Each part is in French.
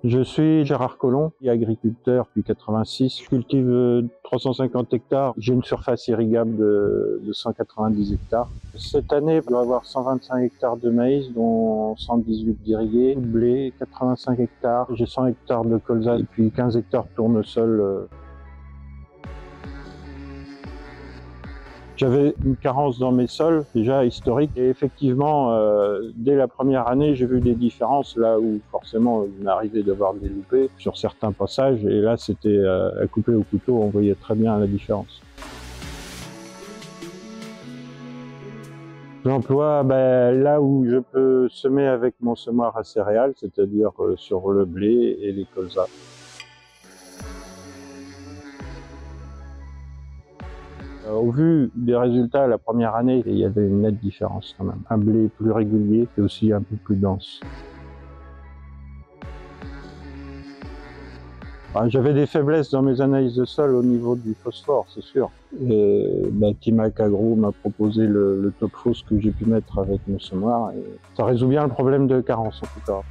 Je suis Gérard Collomb, agriculteur depuis 86. Je cultive 350 hectares. J'ai une surface irrigable de 190 hectares. Cette année, je dois avoir 125 hectares de maïs, dont 118 d'irrigués, de blé, 85 hectares. J'ai 100 hectares de colza et puis 15 hectares de tournesol. J'avais une carence dans mes sols, déjà historique, et effectivement, dès la première année, j'ai vu des différences, là où forcément il m'arrivait d'avoir des loupés sur certains passages, et là c'était à couper au couteau, on voyait très bien la différence. J'emploie là où je peux semer avec mon semoir à céréales, c'est-à-dire sur le blé et les colzas. Au vu des résultats la première année, il y avait une nette différence quand même. Un blé plus régulier et aussi un peu plus dense. J'avais des faiblesses dans mes analyses de sol au niveau du phosphore, c'est sûr. Et Timac Agro m'a proposé le top phos que j'ai pu mettre avec mon semoir. Et ça résout bien le problème de carence en tout cas.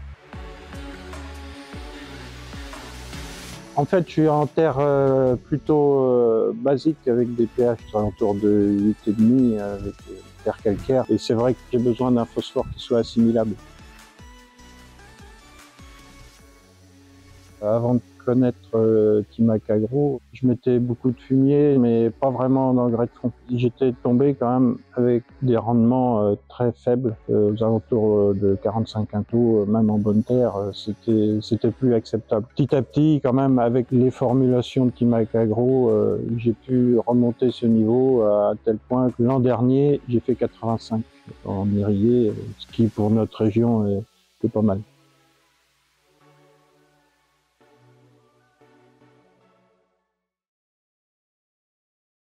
En fait, je suis en terre plutôt basique avec des pH autour de 8,5 avec terre calcaire. Et c'est vrai que j'ai besoin d'un phosphore qui soit assimilable. Avant de connaître Timac Agro, je mettais beaucoup de fumier, mais pas vraiment d'engrais de fond. J'étais tombé quand même avec des rendements très faibles, aux alentours de 45 quintaux, même en bonne terre, c'était plus acceptable. Petit à petit, quand même, avec les formulations de Timac Agro, j'ai pu remonter ce niveau à tel point que l'an dernier, j'ai fait 85 en irrigué, ce qui pour notre région est pas mal.